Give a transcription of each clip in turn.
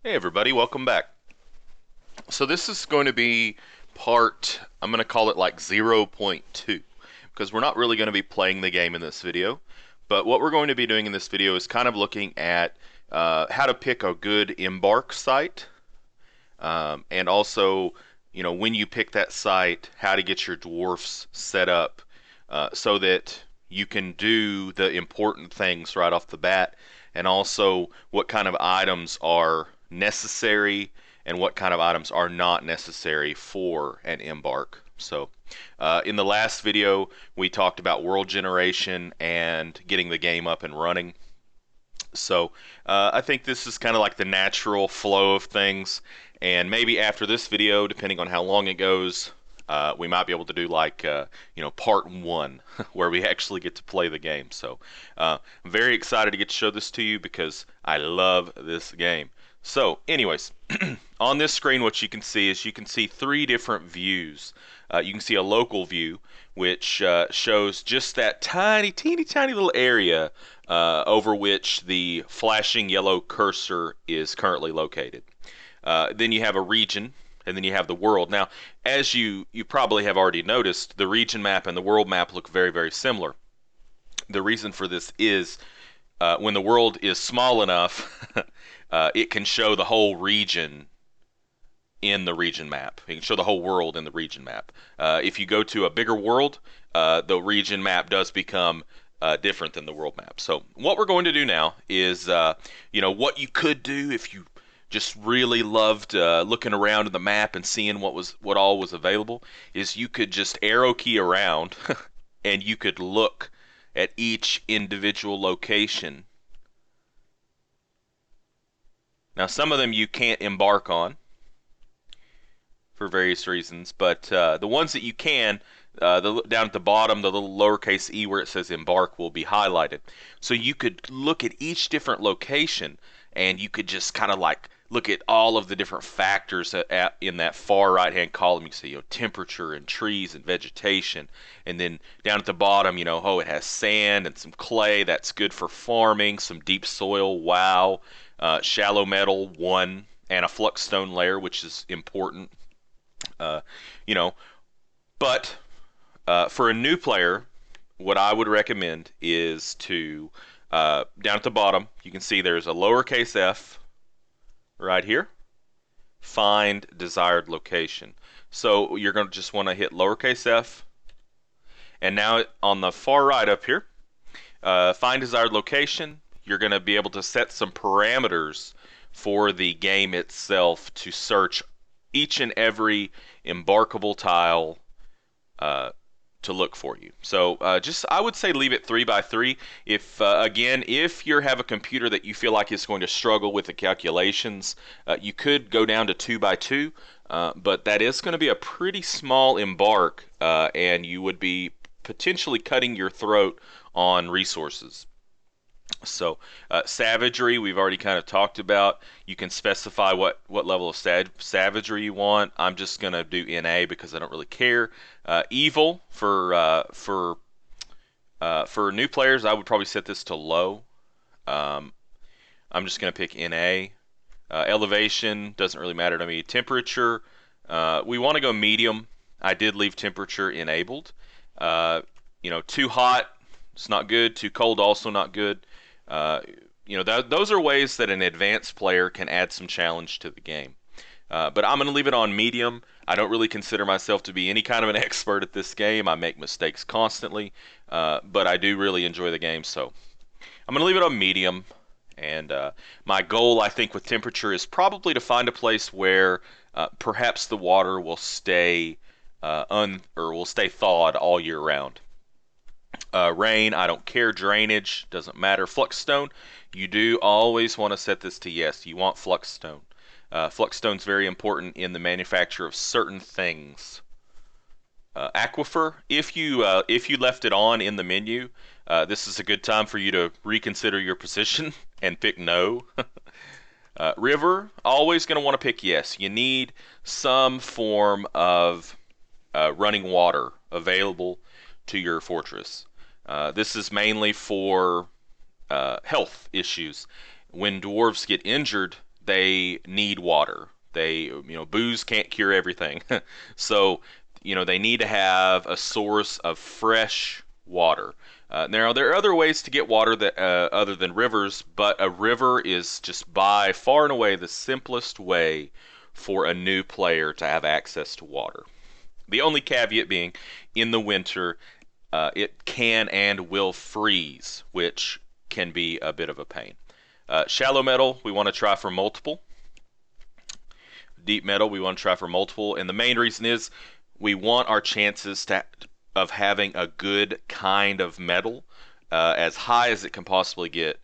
Hey everybody, welcome back. So this is going to be part, I'm going to call it like 0.2, because we're not really going to be playing the game in this video, but what we're going to be doing in this video is kind of looking at how to pick a good Embark site, and also, when you pick that site, how to get your dwarfs set up so that you can do the important things right off the bat, and also what kind of items are necessary and what kind of items are not necessary for an embark. So in the last video we talked about world generation and getting the game up and running. So I think this is kind of like the natural flow of things, and maybe after this video, depending on how long it goes, we might be able to do like part one where we actually get to play the game. So I'm very excited to get to show this to you because I love this game. So anyways, on this screen what you can see is you can see three different views. You can see a local view, which shows just that teeny tiny little area over which the flashing yellow cursor is currently located. Then you have a region, and then you have the world. Now, as you probably have already noticed, the region map and the world map look very, very similar. The reason for this is when the world is small enough, it can show the whole region in the region map. You can show the whole world in the region map. If you go to a bigger world, the region map does become different than the world map. So what we're going to do now is, what you could do if you just really loved looking around at the map and seeing what all was available, is you could just arrow key around and you could look at each individual location. Now some of them you can't embark on for various reasons, but the ones that you can, down at the bottom, the little lowercase e where it says embark will be highlighted. So you could look at each different location and you could just kind of like look at all of the different factors in that far right hand column. You see temperature and trees and vegetation, and then down at the bottom, it has sand and some clay, that's good for farming, some deep soil, wow, shallow metal 1, and a flux stone layer, which is important. uh, you know, but for a new player, what I would recommend is to, down at the bottom, you can see there's a lowercase f right here, find desired location. So you're going to just want to hit lowercase f, and now on the far right up here, find desired location, you're going to be able to set some parameters for the game itself to search each and every embarkable tile to look for you. So I would say leave it 3 by 3. If again, if you have a computer that you feel like is going to struggle with the calculations, you could go down to 2 by 2, but that is going to be a pretty small embark, and you would be potentially cutting your throat on resources. So savagery, we've already kind of talked about. You can specify what level of savagery you want. I'm just going to do NA because I don't really care. Evil, for new players, I would probably set this to low. I'm just going to pick NA. Elevation doesn't really matter to me. Temperature, we want to go medium. I did leave temperature enabled. Too hot, it's not good. Too cold, also not good. Those are ways that an advanced player can add some challenge to the game. But I'm going to leave it on medium. I don't really consider myself to be any kind of an expert at this game. I make mistakes constantly, but I do really enjoy the game, so I'm going to leave it on medium. And my goal, I think, with temperature is probably to find a place where perhaps the water will stay will stay thawed all year round. Rain, I don't care. Drainage, doesn't matter. Flux stone, you do always want to set this to yes. You want flux stone. Flux stone's very important in the manufacture of certain things. Aquifer, if you left it on in the menu, this is a good time for you to reconsider your position and pick no. River, always going to want to pick yes. You need some form of running water available to your fortress. This is mainly for health issues. When dwarves get injured, they need water. Booze can't cure everything. So, they need to have a source of fresh water. Now, there are other ways to get water that other than rivers, but a river is just by far and away the simplest way for a new player to have access to water. The only caveat being, in the winter, it can and will freeze, which can be a bit of a pain. Shallow metal, we want to try for multiple. Deep metal, we want to try for multiple. And the main reason is we want our chances of having a good kind of metal as high as it can possibly get.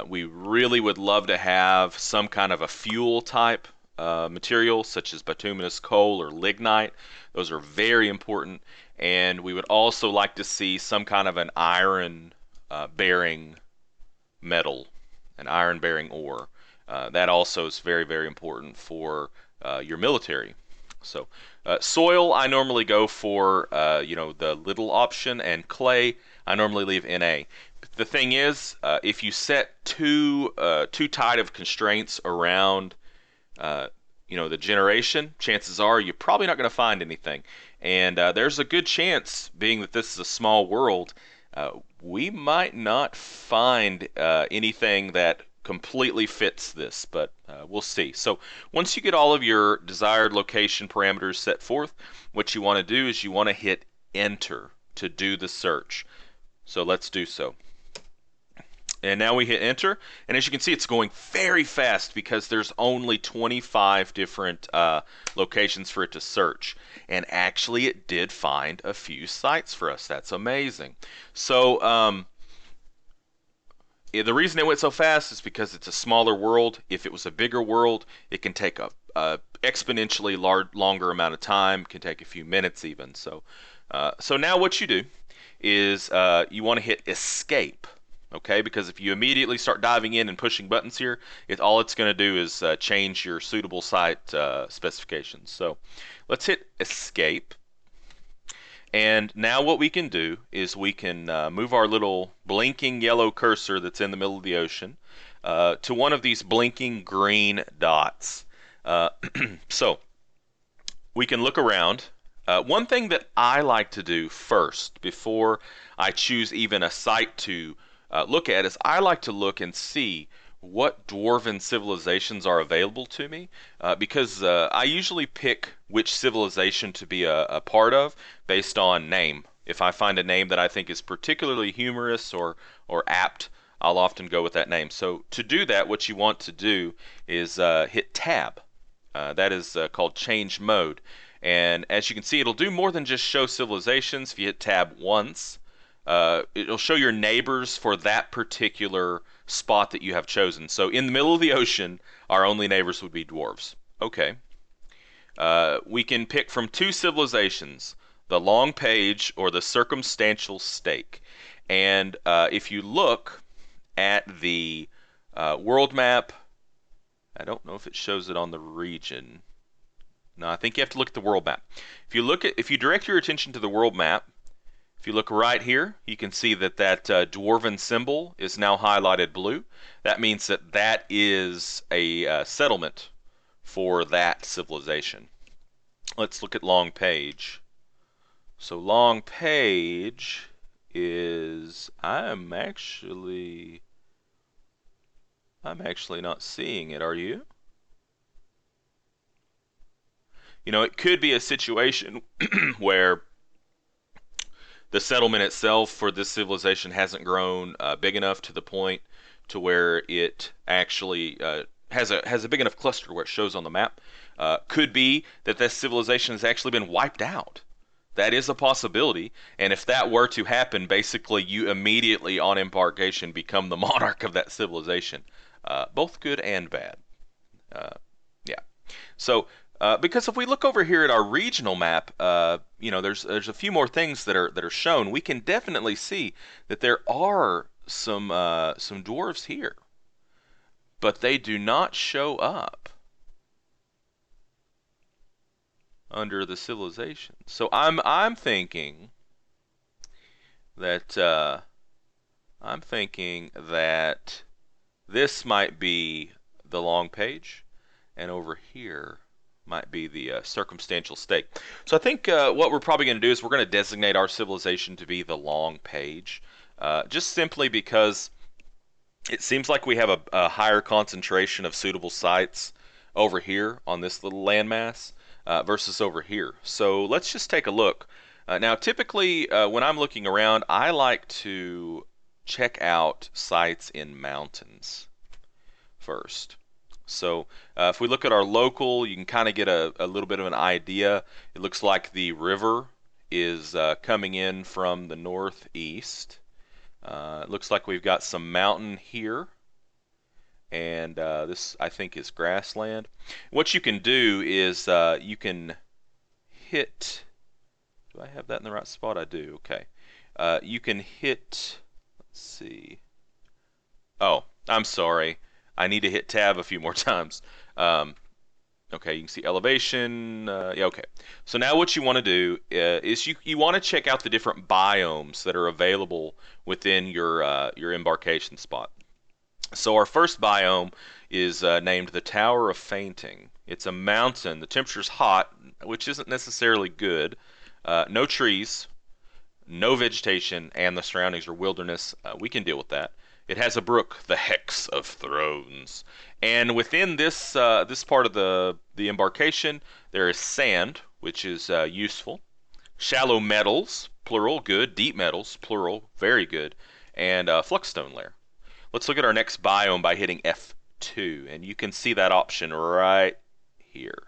We really would love to have some kind of a fuel type material, such as bituminous coal or lignite. Those are very important. And we would also like to see some kind of an iron bearing metal, an iron bearing ore. That also is very, very important for your military. So, soil, I normally go for the little option, and clay, I normally leave NA. The thing is, if you set too tight of constraints around the generation, chances are you're probably not going to find anything. And there's a good chance, being that this is a small world, we might not find anything that completely fits this, but we'll see. So once you get all of your desired location parameters set forth, what you want to do is you want to hit enter to do the search. So let's do so. And now we hit enter, and as you can see, it's going very fast because there's only 25 different locations for it to search. And actually, it did find a few sites for us. That's amazing. So the reason it went so fast is because it's a smaller world. If it was a bigger world, it can take a exponentially longer amount of time. It can take a few minutes even. So now what you do is you want to hit escape. Okay, because if you immediately start diving in and pushing buttons here, all it's going to do is change your suitable site specifications. So let's hit escape. And now what we can do is we can move our little blinking yellow cursor that's in the middle of the ocean to one of these blinking green dots. So we can look around. One thing that I like to do first before I choose even a site to look at is I like to look and see what dwarven civilizations are available to me because I usually pick which civilization to be a part of based on name. If I find a name that I think is particularly humorous or apt, I'll often go with that name. So to do that, what you want to do is hit tab. That is called change mode. And as you can see, it'll do more than just show civilizations. If you hit tab once, it'll show your neighbors for that particular spot that you have chosen. So in the middle of the ocean, our only neighbors would be dwarves. Okay. We can pick from two civilizations, the long page or the circumstantial stake. And if you look at the world map, I don't know if it shows it on the region. No, I think you have to look at the world map. If you direct your attention to the world map, if you look right here, you can see that dwarven symbol is now highlighted blue. That means that is a settlement for that civilization. Let's look at long page. So long page is I'm actually not seeing it. Are you? It could be a situation where the settlement itself for this civilization hasn't grown big enough to the point to where it actually has a big enough cluster where it shows on the map. Could be that this civilization has actually been wiped out. That is a possibility, and if that were to happen, basically you immediately on embarkation become the monarch of that civilization. Both good and bad. Yeah. So because if we look over here at our regional map, there's a few more things that are shown. We can definitely see that there are some dwarves here, but they do not show up under the civilization. So I'm thinking that this might be the long page, and over here might be the circumstantial stake. So I think what we're probably going to do is we're going to designate our civilization to be the long page, just simply because it seems like we have a higher concentration of suitable sites over here on this little landmass versus over here. So let's just take a look. Now, typically, when I'm looking around, I like to check out sites in mountains first. So if we look at our local, you can kind of get a little bit of an idea. It looks like the river is coming in from the northeast. It looks like we've got some mountain here, and this I think is grassland. What you can do is you can hit. Do I have that in the right spot? I do. Okay. You can hit. Let's see. Oh, I'm sorry. I need to hit tab a few more times. Okay, you can see elevation. Yeah, okay. So now what you want to do is you want to check out the different biomes that are available within your embarkation spot. So our first biome is named the Tower of Fainting. It's a mountain. The temperature's hot, which isn't necessarily good. No trees, no vegetation, and the surroundings are wilderness. We can deal with that. It has a brook, the Hex of Thrones, and within this this part of the embarkation, there is sand, which is useful. Shallow metals, plural, good. Deep metals, plural, very good. And fluxstone layer. Let's look at our next biome by hitting F2, and you can see that option right here.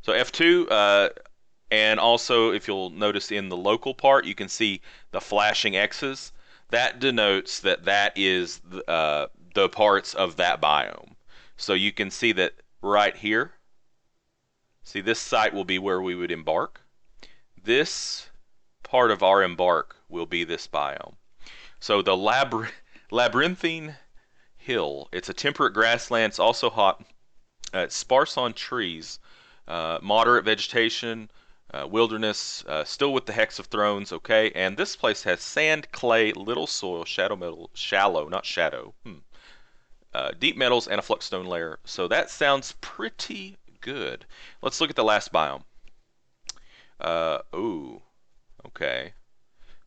So F2, and also if you'll notice in the local part, you can see the flashing X's. That denotes that that is the parts of that biome. So you can see that right here. See, this site will be where we would embark. This part of our embark will be this biome. So the labyrinthine hill. It's a temperate grassland. It's also hot. It's sparse on trees, moderate vegetation, wilderness, still with the Hex of Thrones, okay? And this place has sand, clay, little soil, shadow metal, shallow, not shadow, deep metals, and a fluxstone layer. So that sounds pretty good. Let's look at the last biome. Ooh, okay.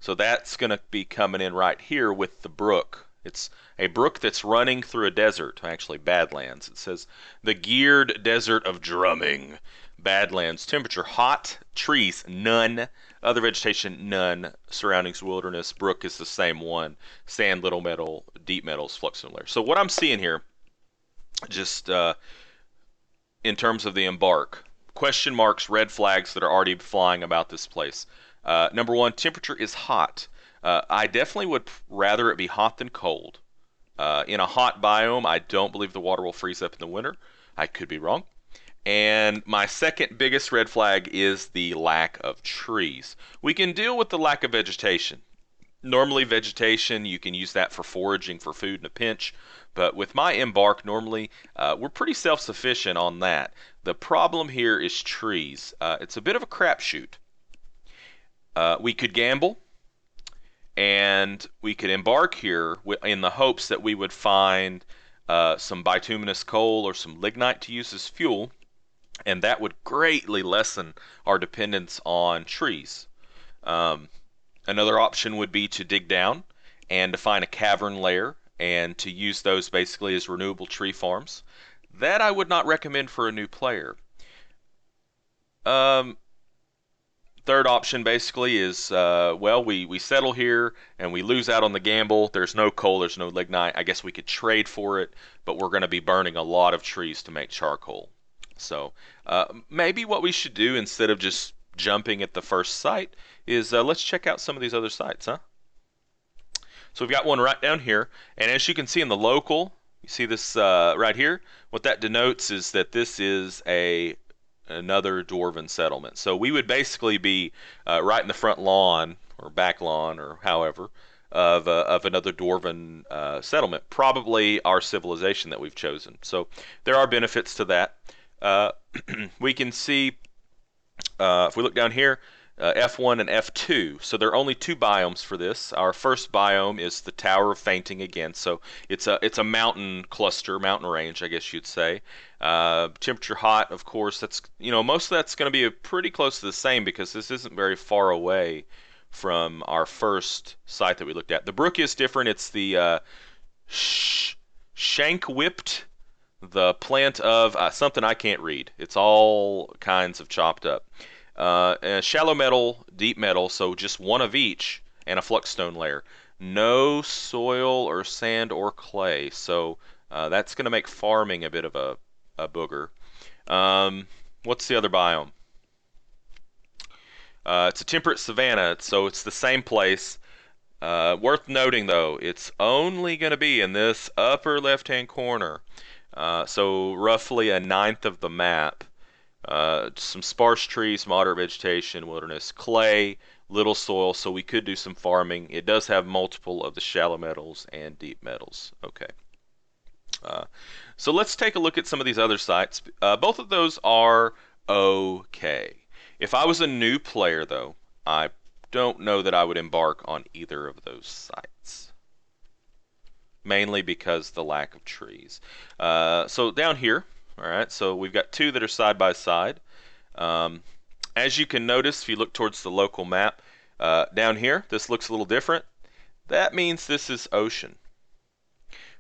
So that's going to be coming in right here with the brook. It's a brook that's running through a desert, actually Badlands. It says, the geared desert of drumming. Badlands, temperature hot, trees none, other vegetation none, surroundings wilderness, brook is the same one, sand, little metal, deep metals, fluxstone layer. So what I'm seeing here, just in terms of the embark, question marks, red flags that are already flying about this place. Number one, temperature is hot. I definitely would rather it be hot than cold. In a hot biome, I don't believe the water will freeze up in the winter. I could be wrong. And my second biggest red flag is the lack of trees. We can deal with the lack of vegetation. Normally vegetation, you can use that for foraging for food in a pinch. But with my embark, normally we're pretty self-sufficient on that. The problem here is trees. It's a bit of a crapshoot. We could gamble, and we could embark here in the hopes that we would find some bituminous coal or some lignite to use as fuel, and that would greatly lessen our dependence on trees. Another option would be to dig down and to find a cavern layer and to use those basically as renewable tree farms. That I would not recommend for a new player. Third option basically is, well, we settle here and we lose out on the gamble. There's no coal, there's no lignite. I guess we could trade for it, but we're going to be burning a lot of trees to make charcoal. So maybe what we should do instead of just jumping at the first site is let's check out some of these other sites, huh? So we've got one right down here, and as you can see in the local, you see this right here? What that denotes is that this is another dwarven settlement. So we would basically be right in the front lawn or back lawn or however of another dwarven settlement, probably our civilization that we've chosen. So there are benefits to that. We can see if we look down here, F1 and F2. So there are only two biomes for this. Our first biome is the Tower of Fainting again. So it's a mountain cluster, mountain range, I guess you'd say. Temperature hot, of course. That's most of that's going to be pretty close to the same because this isn't very far away from our first site that we looked at. The brook is different. It's the shank whipped, the plant of something I can't read. It's all kinds of chopped up. Shallow metal, deep metal, so just one of each, and a flux-stone layer. No soil or sand or clay, so that's going to make farming a bit of a booger. What's the other biome? It's a temperate savanna, so it's the same place. Worth noting, though, it's only going to be in this upper left-hand corner, so roughly a ninth of the map. Some sparse trees, moderate vegetation, wilderness, clay, little soil, so we could do some farming. It does have multiple of the shallow metals and deep metals. Okay. So let's take a look at some of these other sites. Both of those are okay. If I was a new player, though, I don't know that I would embark on either of those sites. Mainly because the lack of trees. So down here, all right, so we've got two that are side by side. As you can notice, if you look towards the local map, down here, this looks a little different. That means this is ocean.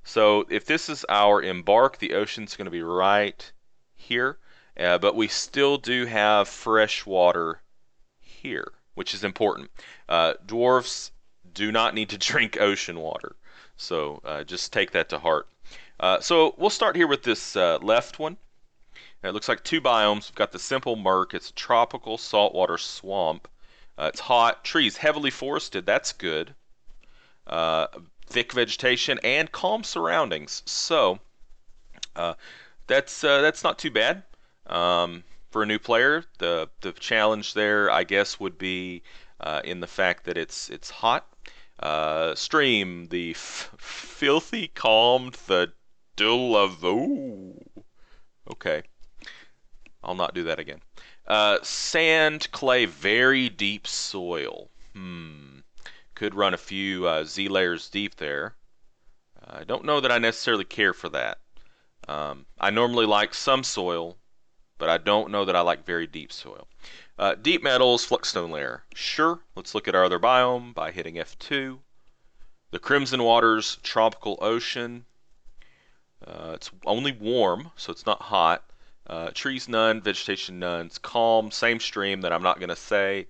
So if this is our embark, the ocean's going to be right here. But we still do have fresh water here, which is important. Dwarfs do not need to drink ocean water. So just take that to heart. So we'll start here with this left one. It looks like two biomes. We've got the simple murk. It's a tropical saltwater swamp. It's hot. Trees heavily forested. That's good. Thick vegetation and calm surroundings. So that's not too bad. For a new player, the challenge there, I guess, would be in the fact that it's hot. Stream, the filthy calmed, the dull of the. Ooh. Okay, I'll not do that again. Sand, clay, very deep soil. Could run a few Z layers deep there. I don't know that I necessarily care for that. I normally like some soil, but I don't know that I like very deep soil. Deep metals, flux-stone layer. Sure, let's look at our other biome by hitting F2. The Crimson Waters, tropical ocean. It's only warm, so it's not hot. Trees none, vegetation none. It's calm, same stream that I'm not going to say.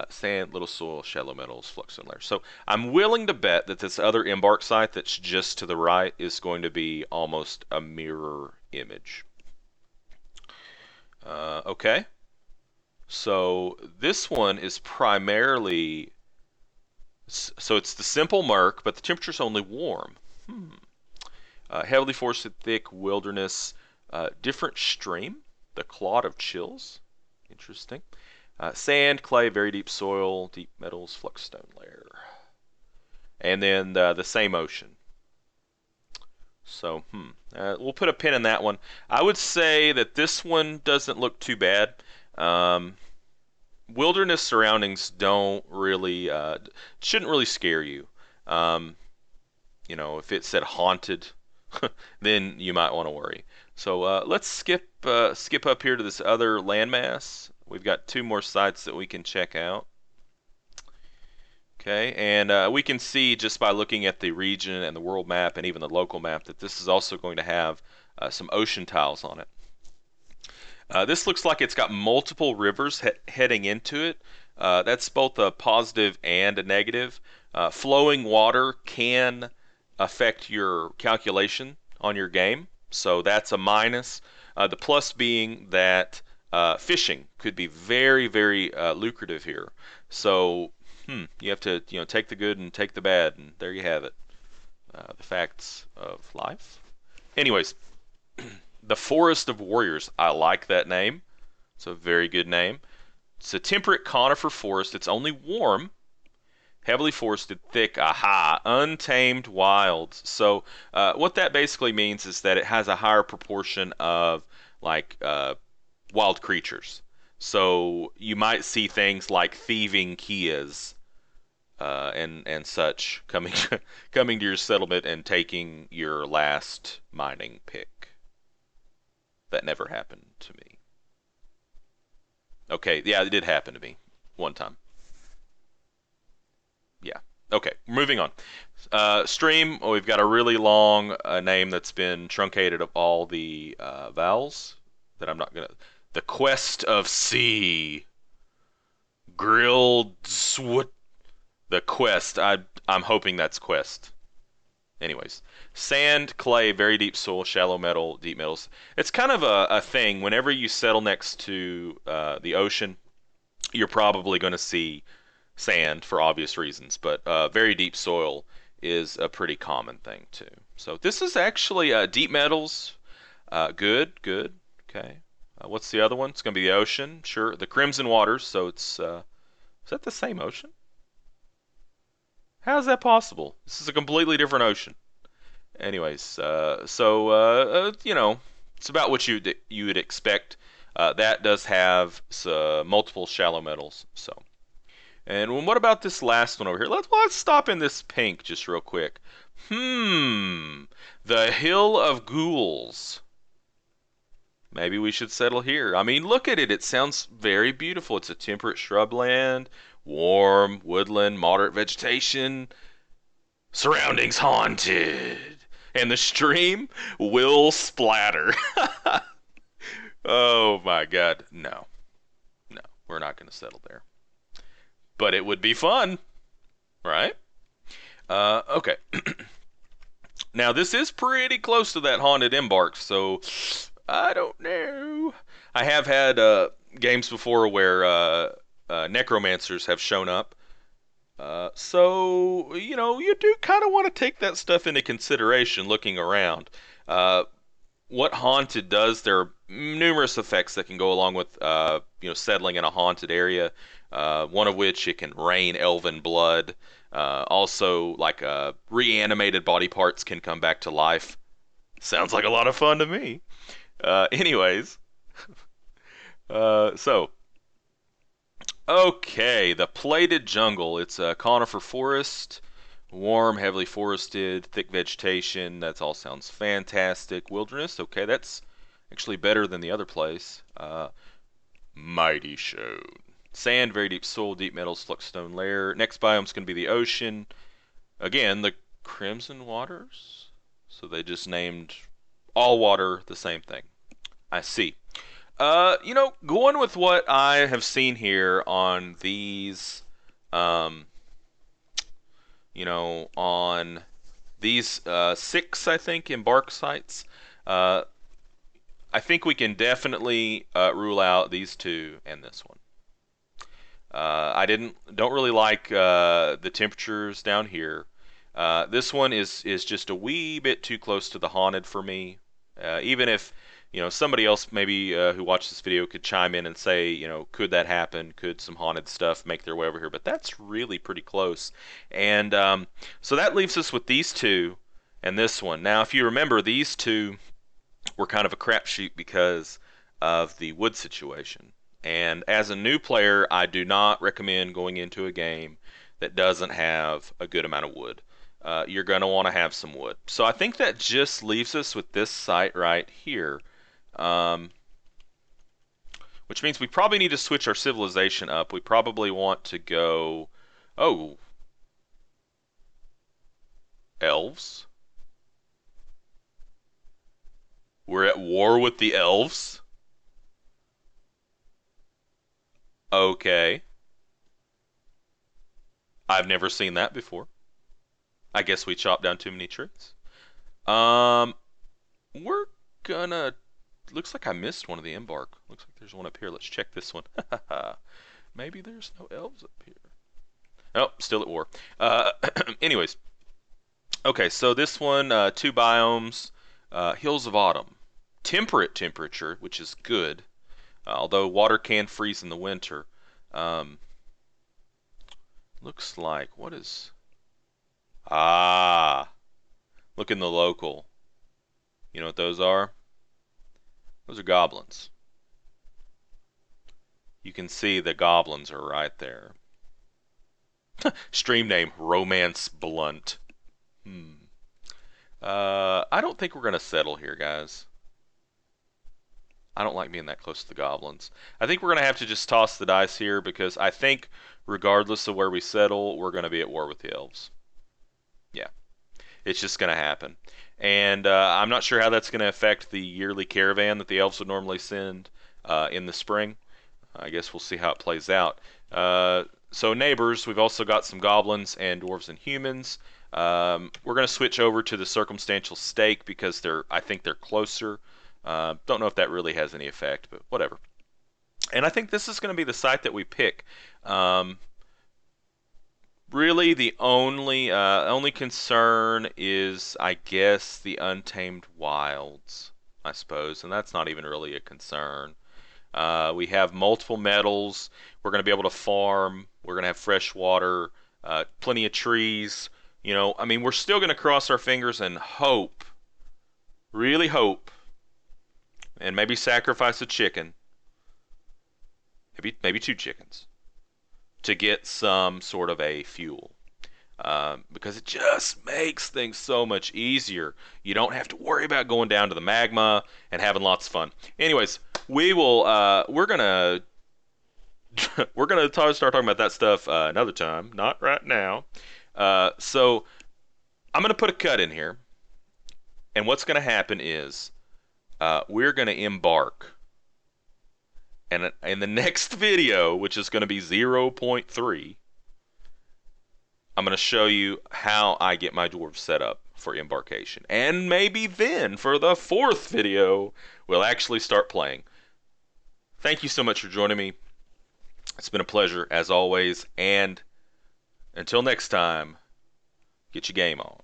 Sand, little soil, shallow metals, flux-stone layer. So I'm willing to bet that this other Embark site that's just to the right is going to be almost a mirror image. Okay. So this one is primarily, so it's the simple murk, but the temperature's only warm. Heavily forested, thick wilderness, different stream, the Clod of Chills. Interesting. Sand, clay, very deep soil, deep metals, flux-stone layer. And then the same ocean. So, we'll put a pin in that one. I would say that this one doesn't look too bad. Wilderness surroundings don't really, shouldn't really scare you. If it said haunted, then you might want to worry. So let's skip up here to this other landmass. We've got two more sites that we can check out. Okay, and we can see just by looking at the region and the world map and even the local map that this is also going to have some ocean tiles on it. This looks like it's got multiple rivers heading into it. That's both a positive and a negative. Flowing water can affect your calculation on your game, so that's a minus. The plus being that fishing could be very, very lucrative here. So you have to take the good and take the bad, and there you have it. The facts of life. Anyways, the Forest of Warriors. I like that name. It's a very good name. It's a temperate conifer forest. It's only warm, heavily forested, thick, untamed wilds. So what that basically means is that it has a higher proportion of wild creatures. So you might see things like thieving Kias and such coming coming to your settlement and taking your last mining pick. That never happened to me. Okay, yeah, it did happen to me one time. Yeah. Okay, moving on. Stream, oh, we've got a really long name that's been truncated of all the vowels that I'm not gonna. The Quest of Sea. Grilled Swit. The Quest. I'm hoping that's Quest. Anyways, sand, clay, very deep soil, shallow metal, deep metals. It's kind of a thing. Whenever you settle next to the ocean, you're probably going to see sand for obvious reasons, but very deep soil is a pretty common thing too. So this is actually deep metals. Good, good. Okay. What's the other one? It's going to be the ocean. Sure. The Crimson Waters. So it's is that the same ocean? How is that possible? This is a completely different ocean. Anyways, you know, it's about what you would expect. That does have multiple shallow metals. So, and what about this last one over here? Let's stop in this pink just real quick. The Hill of Ghouls. Maybe we should settle here. I mean, look at it. It sounds very beautiful. It's a temperate shrubland, warm woodland, moderate vegetation. Surroundings haunted. And the stream will splatter. Oh my god. No. No. We're not going to settle there. But it would be fun, right? Okay. Now this is pretty close to that haunted Embark, so I don't know. I have had games before where necromancers have shown up. So, you know, you do kind of want to take that stuff into consideration looking around. Uh, what haunted does, there are numerous effects that can go along with, settling in a haunted area. One of which it can rain elven blood. Also, like reanimated body parts can come back to life. Sounds like a lot of fun to me. Anyways, so okay, the plated jungle. It's a conifer forest, warm, heavily forested, thick vegetation. That all sounds fantastic. Wilderness. Okay, that's actually better than the other place. Mighty showed. Sand, very deep soil, deep metals, flux stone layer. Next biome's going to be the ocean. Again, the Crimson Waters. So they just named all water the same thing. I see. Going with what I have seen here on these, um, on these six, I think, Embark sites, uh, I think we can definitely rule out these two and this one. Don't really like the temperatures down here. This one is just a wee bit too close to the haunted for me. Even if somebody else maybe who watched this video could chime in and say, could that happen? Could some haunted stuff make their way over here? But that's really pretty close. And so that leaves us with these two and this one. Now, if you remember, these two were kind of a crapshoot because of the wood situation. And as a new player, I do not recommend going into a game that doesn't have a good amount of wood. You're going to want to have some wood. So I think that just leaves us with this site right here. Um, which means we probably need to switch our civilization up. We probably want to go... Oh. Elves? We're at war with the elves? Okay. I've never seen that before. I guess we chopped down too many trees. Um, we're gonna... Looks like I missed one of the Embark. Looks like there's one up here. Let's check this one. Maybe there's no elves up here. Oh, still at war. Anyways. Okay, so this one, two biomes. Hills of Autumn. Temperate temperature, which is good. Although water can freeze in the winter. Um, looks like, what is... Ah, look in the local. You know what those are? Those are goblins. You can see the goblins are right there. Stream name Romance Blunt. Hmm. I don't think we're gonna settle here, guys. I don't like being that close to the goblins. I think we're gonna have to just toss the dice here because I think regardless of where we settle, we're gonna be at war with the elves. Yeah, it's just gonna happen. And I'm not sure how that's gonna affect the yearly caravan that the elves would normally send in the spring. I guess we'll see how it plays out. So neighbors, we've also got some goblins and dwarves and humans. We're going to switch over to the circumstantial stake because I think they're closer. Don't know if that really has any effect, but whatever. And I think this is going to be the site that we pick. Um, Really, the only concern is, I guess, the untamed wilds, I suppose, and that's not even really a concern. We have multiple metals. We're going to be able to farm. We're going to have fresh water, plenty of trees. I mean, we're still going to cross our fingers and hope, really hope, and maybe sacrifice a chicken, maybe two chickens, to get some sort of a fuel. Because it just makes things so much easier. You don't have to worry about going down to the magma and having lots of fun. Anyways, we will. We're gonna start talking about that stuff another time, not right now. So I'm gonna put a cut in here, and what's gonna happen is we're gonna embark, and in the next video, which is gonna be 0.3. I'm going to show you how I get my dwarves set up for embarkation. And maybe then, for the fourth video, we'll actually start playing. Thank you so much for joining me. It's been a pleasure, as always. And until next time, get your game on.